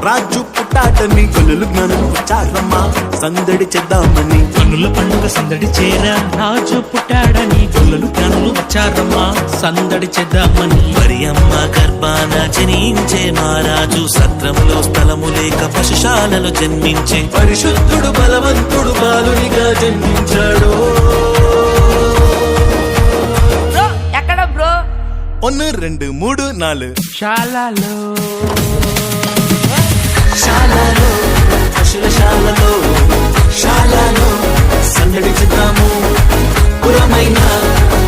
రాజు పుట్టాటని కనులు జ్ఞానులు వచ్చారమ్మా సందడి చేద్దామని. కనుల పండుగ సందడి చేరా రాజు పుట్టాడని కనులు జ్ఞానులు వచ్చారమ్మా సందడి చేద్దామని. మరి అమ్మ గర్భాన జనించే మహారాజు సత్రంలో స్థలము లేక పశుశాలలో జన్మించే పరిశుద్ధుడు బలవంతుడు బాలునిగా జన్మించాడు. 1 2 3 4 శాలలో శాలలో పశుల శాలలో శాలలో సందడి చేద్దాము. పురమైన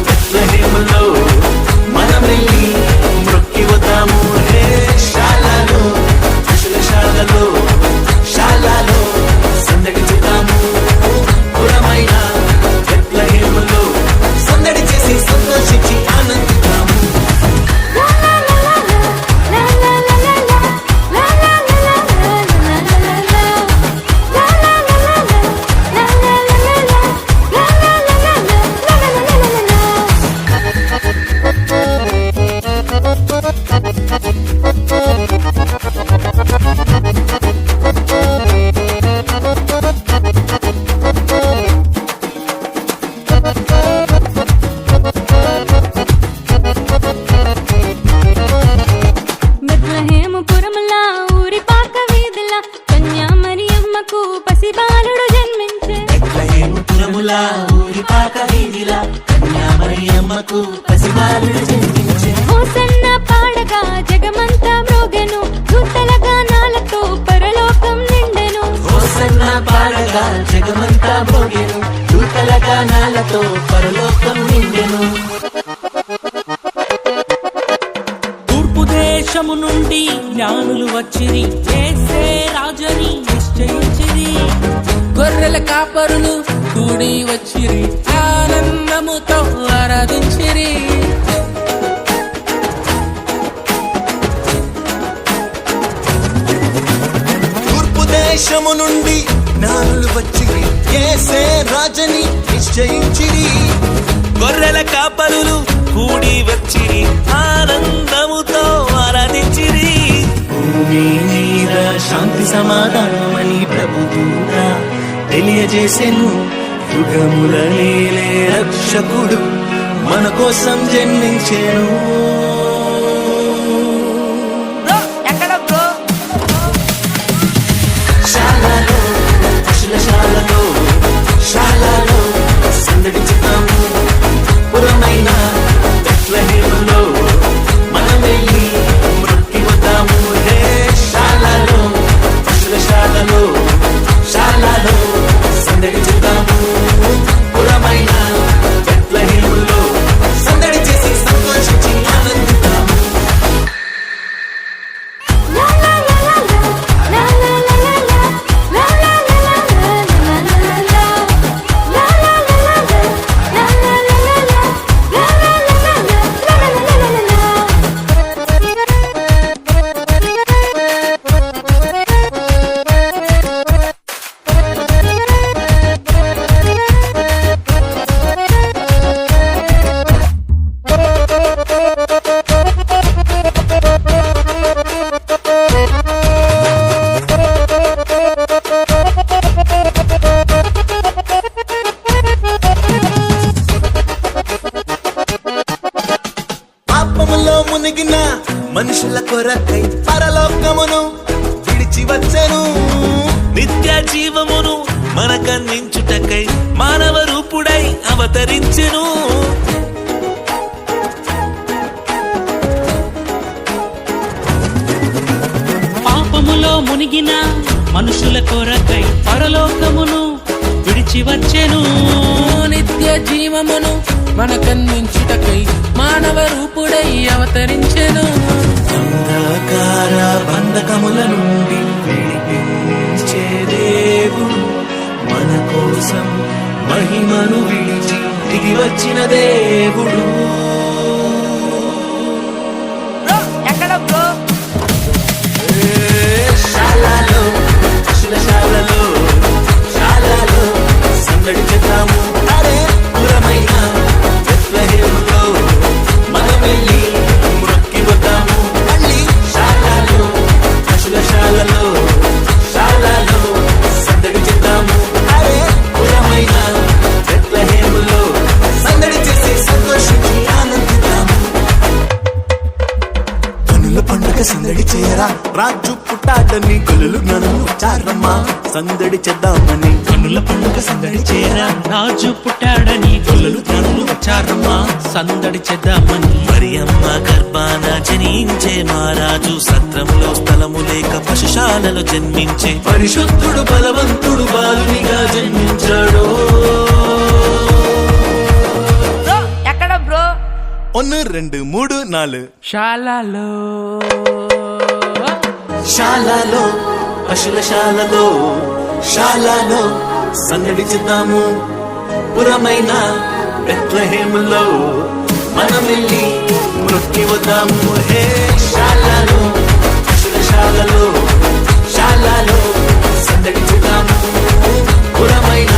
బెత్లెహేములో మనమెల్లి మొక్కి వద్దాము. శాలలో పశుల శాలలో శాలలో సందడి చేద్దాము. పురమైన బెత్లెహేములో సందడి చేసి సంతోషించి ఆనందిద్దాము. పసిబాలుడు జన్మించే బెత్లెహేముపురములా ఊరి పాక వీధిలా కన్యామరియమ్మకు పసిబాలుడు జన్మించే. హోసన్న పాడగా జగమంతా మ్రోగెను దూతల గానాలతో పరలోకం నిండెను. హోసన్న పాడగా జగమంతా మోగెను దూతల గానాలతో పరలోకం నిండెను. తూర్పు దేశము నుండి జ్ఞానులు వచ్చిరి చేసే రాజని నిశ్చయించిరి. గొర్రెల కాపరులు కూడి వచ్చిరి ఆనందముతో ఆరాధించిరి. తూర్పు దేశము నుండి జ్ఞానులు వచ్చిరి యేసే రాజని నిశ్చయించిరి. గొర్రెల కాపరులు కూడి వచ్చిరి ఆనందముతో ఆరాధించిరి. భూమి మీద శాంతి సమాధానమని ప్రభుదూత తెలియజేసెను. యుగముల నేలే రక్షకుడు మన కోసం జన్మించెను. శాలలో పశుల శాలలో శాలలో సందడి చేద్దాము. పురమైన బెత్లెహేములో మనమెల్లి మొక్కి వద్దాము. శాలలో పశుల శాలలో శాలలో సందడి చేద్దాము. పురమైన బెత్లెహేములో సందడి చేసి సంతోషించి ఆనందిద్దాము. పాపములో మునిగిన మనుషుల కొరకై పరలోకమును విడిచి వచ్చెను. నిత్య జీవమును మనకందించుటకై మానవ రూపుడై అవతరించెను. పాపములో మునిగిన మనుషుల కొరకై పరలోకమును విడిచి వచ్చెను. నిత్య జీవమును మనకందించుటకై మానవ రూపుడై అవతరించెను. అంధకార బంధకముల నుండి విడిపించే దేవుడు మన కోసం మహిమను విడిచి దిగి వచ్చిన దేవుడు. శాలలో పశుల శాలలో శాలలో సందడి చేద్దాము. అరే పురమైన బెత్లెహేములో మనమెల్లి మొక్కి వద్దాము. మళ్ళీ శాలలో పశుల శాలలో చాటని కొలులు జ్ఞానులు వచ్చారమ్మా సందడి చేద్దామని కన్నుల పండుగ సందడి చేరా రాజు పుట్టాడని గొల్లలు జ్ఞానులు వచ్చారమ్మా సందడి చేద్దామని మరియమ్మ గర్భాన జనించే మహారాజు సత్రంలో స్థలము లేక పశుశాలలో జన్మించే పరిశుద్ధుడు బలవంతుడు బాలునిగా జన్మించాడు ఎక్కడ బ్రో 1 2 3 4 శాలలో శాలలో పశుల శాలలో సందడి చేద్దాము పురమైన బెత్లెహేములో మనం వెళ్ళి మృక్కి వద్దాము హే శాలలో పశుల శాలలో సందడి చేద్దాము పురమైన